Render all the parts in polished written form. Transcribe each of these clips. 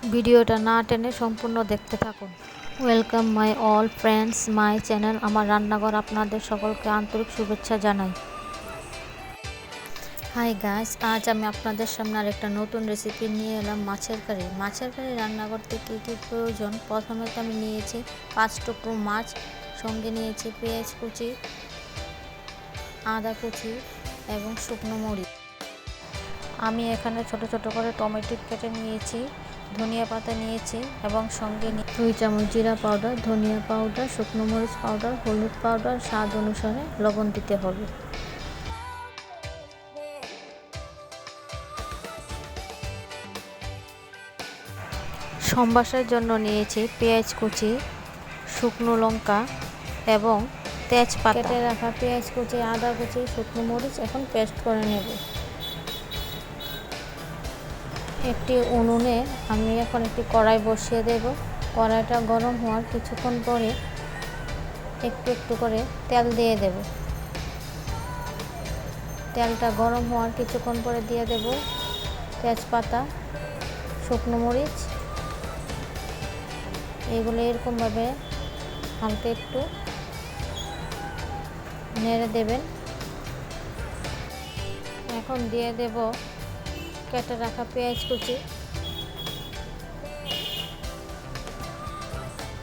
ভিডিওটা না টেনে সম্পূর্ণ দেখতে থাকুন। Welcome my all friends my channel. আমার রান্নাঘর আপনাদের সকলকে আন্তরিক শুভেচ্ছা জানাই। হাই গাইস, আজ আমি আপনাদের সামনে আরেকটা নতুন রেসিপি নিয়ে এলাম, মাছের কারি। মাছের কারি রান্না করতে কী কী প্রয়োজন? প্রথমে তো আমি নিয়েছি 5 টুকরো মাছ, সঙ্গে নিয়েছি পেঁয়াজ কুচি, আদা কুচি এবং শুকনো মরিচ। আমি এখানে ছোট ছোট করে টমেটো কেটে নিয়েছি, ধনিয়া পাতা নিয়েছি এবং সঙ্গে 2 চামচ জিরা পাউডার, ধনিয়া পাউডার, শুকনো মরিচ পাউডার, হলুদ পাউডার, স্বাদ অনুসারে লবণ দিতে হবে। সম্বাসের জন্য নিয়েছি পেঁয়াজ কুচি, শুকনো লঙ্কা এবং তেজপাতা। কেটে রাখা পেঁয়াজ কুচি, আদা কুচি, শুকনো মরিচ এখন পেস্ট করে নেব। একটি উনুনে আমি এখন একটি কড়াই বসিয়ে দেব। কড়াইটা গরম হওয়ার কিছুক্ষণ পরে একটু একটু করে তেল দিয়ে দেব। তেলটা গরম হওয়ার কিছুক্ষণ পরে দিয়ে দেব তেজপাতা, শুকনো মরিচ। এগুলো এরকমভাবে হালকা একটু নেড়ে দেবেন। এখন দিয়ে দেব কেটে রাখা পেঁয়াজ কুচি।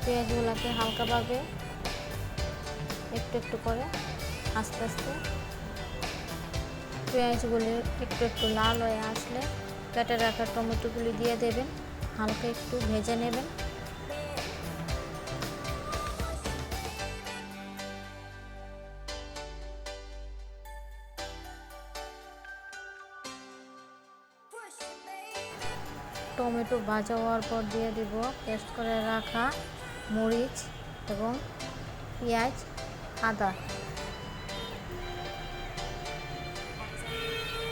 পেঁয়াজগুলোকে হালকাভাবে একটু একটু করে আস্তে আস্তে পেঁয়াজগুলি একটু একটু লাল হয়ে আসলে কেটে রাখা টমেটোগুলি দিয়ে দেবেন, হালকা একটু ভেজে নেবেন। টমেটো ভাজা হওয়ার পর দিয়ে দেব পেস্ট করে রাখা মরিচ এবং পেঁয়াজ, আদা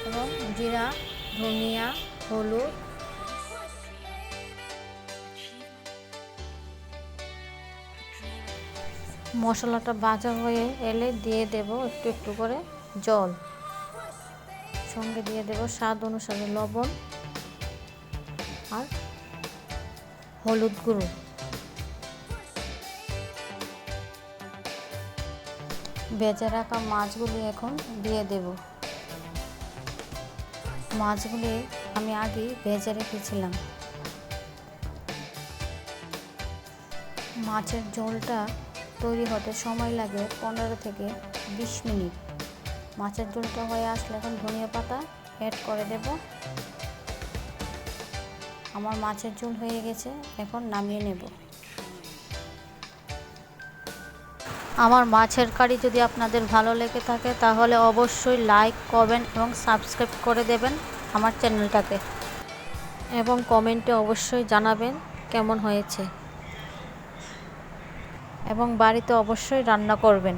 এবং জিরা, ধনিয়া, হলুদ। মশলাটা ভাজা হয়ে এলে দিয়ে দেব একটু একটু করে জল, সঙ্গে দিয়ে দেব স্বাদ অনুসারে লবণ আর হলুদ গুঁড়ো। ভেজে রাখা মাছগুলি এখন দিয়ে দেব। মাছগুলি আমি আগেই ভেজে রেখেছিলাম। মাছের ঝোলটা তৈরি হতে সময় লাগে 15 থেকে 20 মিনিট। মাছের ঝোলটা হয়ে আসলে এখন ধনিয়া পাতা অ্যাড করে দেব। আমার মাছের ঝোল হয়ে গেছে, এখন নামিয়ে নেব। আমার মাছের কারি যদি আপনাদের ভালো লেগে থাকে তাহলে অবশ্যই লাইক, কমেন্ট এবং সাবস্ক্রাইব করে দেবেন আমার চ্যানেলটাকে, এবং কমেন্টে অবশ্যই জানাবেন কেমন হয়েছে এবং বাড়িতে অবশ্যই রান্না করবেন।